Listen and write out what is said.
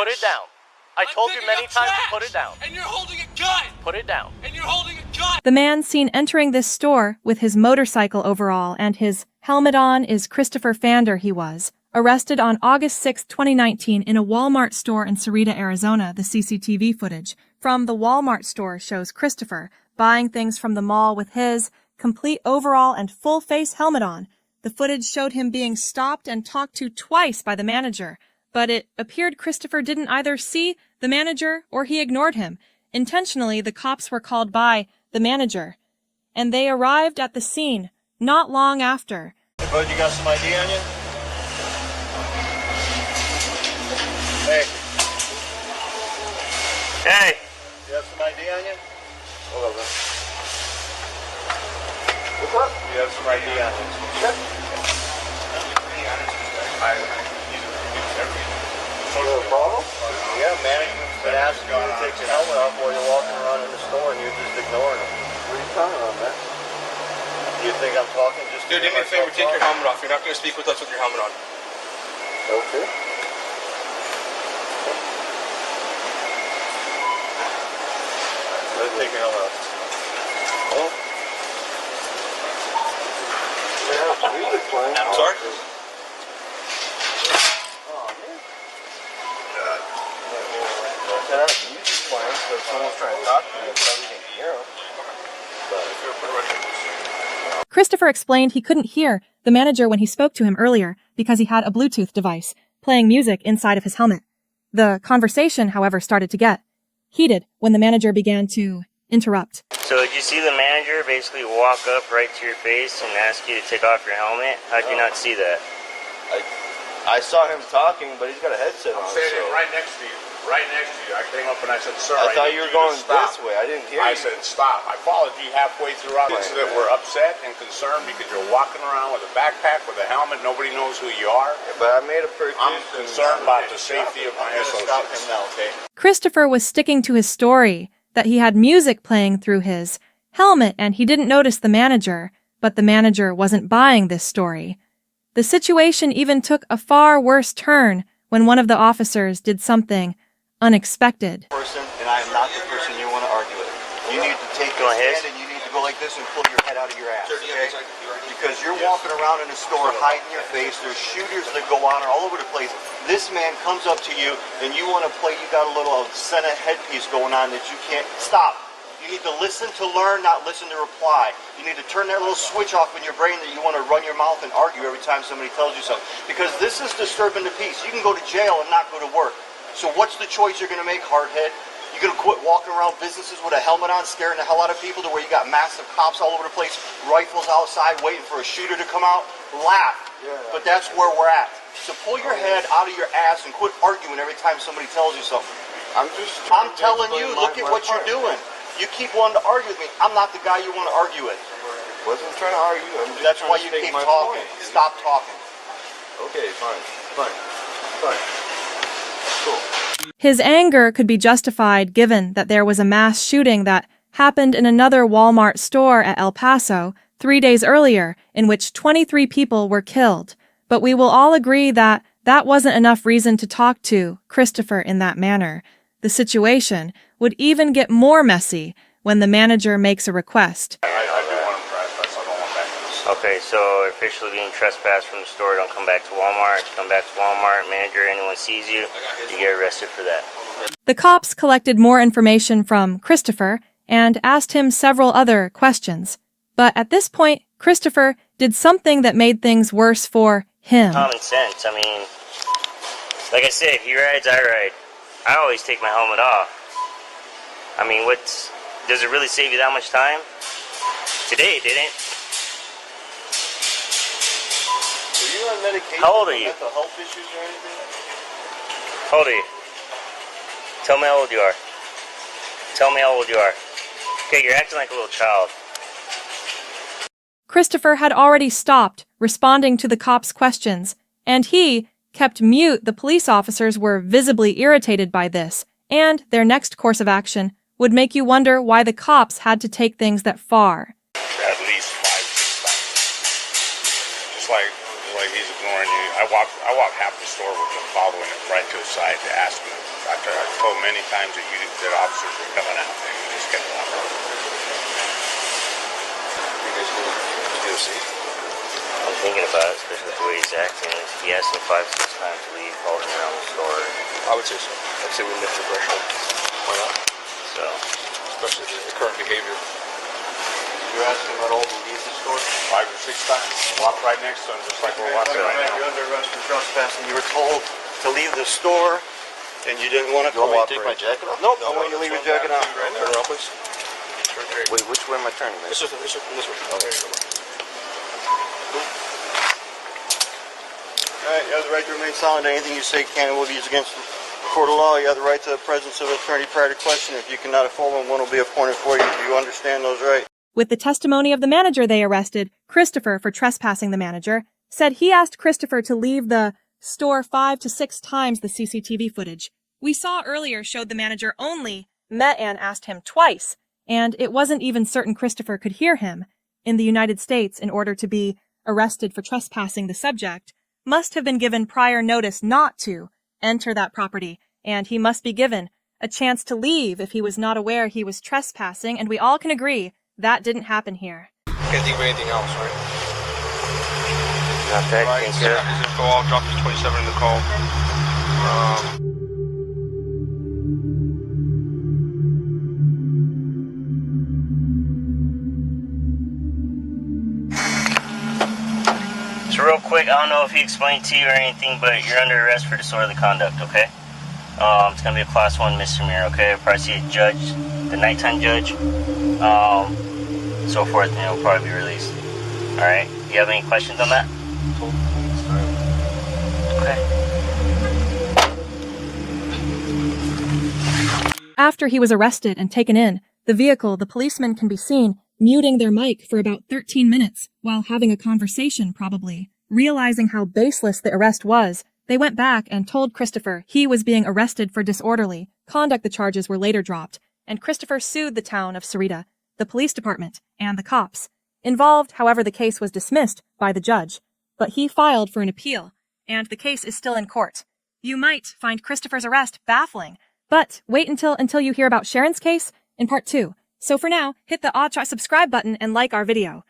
Put it down. I told you many times to put it down. And you're holding a gun. Put it down. And you're holding a gun. The man seen entering this store with his motorcycle overall and his helmet on is Christopher Fander. He was arrested on August 6, 2019 in a Walmart store in Sarita, Arizona. The CCTV footage from the Walmart store shows Christopher buying things from the mall with his complete overall and full face helmet on. The footage showed him being stopped and talked to twice by the manager, but it appeared Christopher didn't either see the manager or he ignored him. Intentionally, the cops were called by the manager, and they arrived at the scene not long after. Hey, bud, you got some ID on you? Hey. Hey! You have some ID on you? Hold on, man. What's up? You have some ID on you? Check. No problem? Yeah, management's been asking you to take your helmet off while you're walking around in the store and you're just ignoring them. What are you talking about, man? Do you think I'm talking just Dude, do me a favor, take your helmet off. You're not going to speak with us with your helmet on. Okay. Let's take your helmet off. Oh. Yeah, music playing. I'm sorry? Music playing, so if someone's trying to talk to you, probably can't hear them. Christopher explained he couldn't hear the manager when he spoke to him earlier because he had a Bluetooth device playing music inside of his helmet. The conversation, however, started to get heated when the manager began to interrupt. So did you see the manager basically walk up right to your face and ask you to take off your helmet? How'd you not see that? I saw him talking, but he's got a headset on. I'm standing right next to you. Right next to you. I came up and I said, sir, I thought you were going stop. this way. I didn't hear I you. said, stop. I followed you halfway throughout. So that we're upset and concerned because you're walking around with a backpack, with a helmet. Nobody knows who you are. Yeah, but I made a purchase. I'm concerned about the safety of my associates. Stop him now, okay? Christopher was sticking to his story that he had music playing through his helmet and he didn't notice the manager, but the manager wasn't buying this story. The situation even took a far worse turn when one of the officers did something unexpected. And I am not the person you want to argue with. You need to take your hand and you need to go like this and pull your head out of your ass, okay? Because you're walking around in a store hiding your face. There's shooters that go on all over the place. This man comes up to you and you want to play. You got a little Senate headpiece going on that you can't stop. You need to listen to learn, not listen to reply. You need to turn that little switch off in your brain that you want to run your mouth and argue every time somebody tells you something. Because this is disturbing the peace. You can go to jail and not go to work. So what's the choice you're going to make, hardhead? You're going to quit walking around businesses with a helmet on, scaring the hell out of people to where you got massive cops all over the place, rifles outside waiting for a shooter to come out? Laugh. Yeah. But that's where we're at. So pull your head out of your ass and quit arguing every time somebody tells you something. I'm telling you, look at what you're doing. You keep wanting to argue with me. I'm not the guy you want to argue with. Wasn't trying to argue. That's why you keep talking. Stop talking. Okay, fine. Cool. His anger could be justified given that there was a mass shooting that happened in another Walmart store at El Paso 3 days earlier in which 23 people were killed. But we will all agree that that wasn't enough reason to talk to Christopher in that manner. The situation would even get more messy when the manager makes a request. I do want to trespass. I don't want back in the store. Okay, so officially being trespassed from the store, don't come back to Walmart. Come back to Walmart, manager, anyone sees you, you get arrested for that. The cops collected more information from Christopher and asked him several other questions. But at this point, Christopher did something that made things worse for him. Common sense. I mean, like I said, he rides, I ride. I always take my helmet off. I mean, does it really save you that much time? Today it didn't. Are you on medication? How old are you? Mental health issues or anything? How old are you? Tell me how old you are. Tell me how old you are. Okay, you're acting like a little child. Christopher had already stopped responding to the cops' questions, and he kept mute. The police officers were visibly irritated by this, and their next course of action would make you wonder why the cops had to take things that far. At least 5, 6 times. Just like he's ignoring you. I walk half the store with him, following him right to the side to ask him I told many times that officers were coming out. They just kept walking. You guys go see? I'm thinking about it, especially with the way he's acting. He asked him 5, 6 times to leave, following around the store. I would say so. I'd say we lift the threshold. Why not? So, Especially the current behavior. You ask him at all to leave the store? 5 or 6 times. Walk right next to him, just like we're walking right now. You're under arrest for trespassing. You were told to leave the store, and you didn't want to cooperate. You want me to take my jacket off? Nope, I want you to leave your jacket on. Right now. Turn around, please. wait, which way am I turning, man? This way. This way. Oh, there you go. All right, you have the right to remain silent. Anything you say can and will be used against the court of law. You have the right to the presence of an attorney prior to question. If you cannot afford one will be appointed for you. Do you understand those rights? With the testimony of the manager they arrested, Christopher, for trespassing the manager, said he asked Christopher to leave the store 5 to 6 times the CCTV footage we saw earlier showed the manager only met and asked him twice, and it wasn't even certain Christopher could hear him. In the United States, in order to be arrested for trespassing, the subject must have been given prior notice not to enter that property, and he must be given a chance to leave if he was not aware he was trespassing, and we all can agree that didn't happen here. Can't think of anything else, right? Not that, Right, can't is say. this call? Drop this 27 in the call. So real quick, I don't know if he explained to you or anything, but you're under arrest for disorderly conduct, okay? It's gonna be a class 1 misdemeanor, okay? I'll probably see a judge, the nighttime judge, so forth, and it'll probably be released. Alright? You have any questions on that? Okay. After he was arrested and taken in the vehicle, the policemen can be seen muting their mic for about 13 minutes while having a conversation, probably. Realizing how baseless the arrest was, they went back and told Christopher he was being arrested for disorderly conduct. The charges were later dropped, and Christopher sued the town of Sarita, the police department, and the cops involved. However, the case was dismissed by the judge, but he filed for an appeal, and the case is still in court. You might find Christopher's arrest baffling, but wait until you hear about Sharon's case in part 2. So for now, hit the subscribe button and like our video.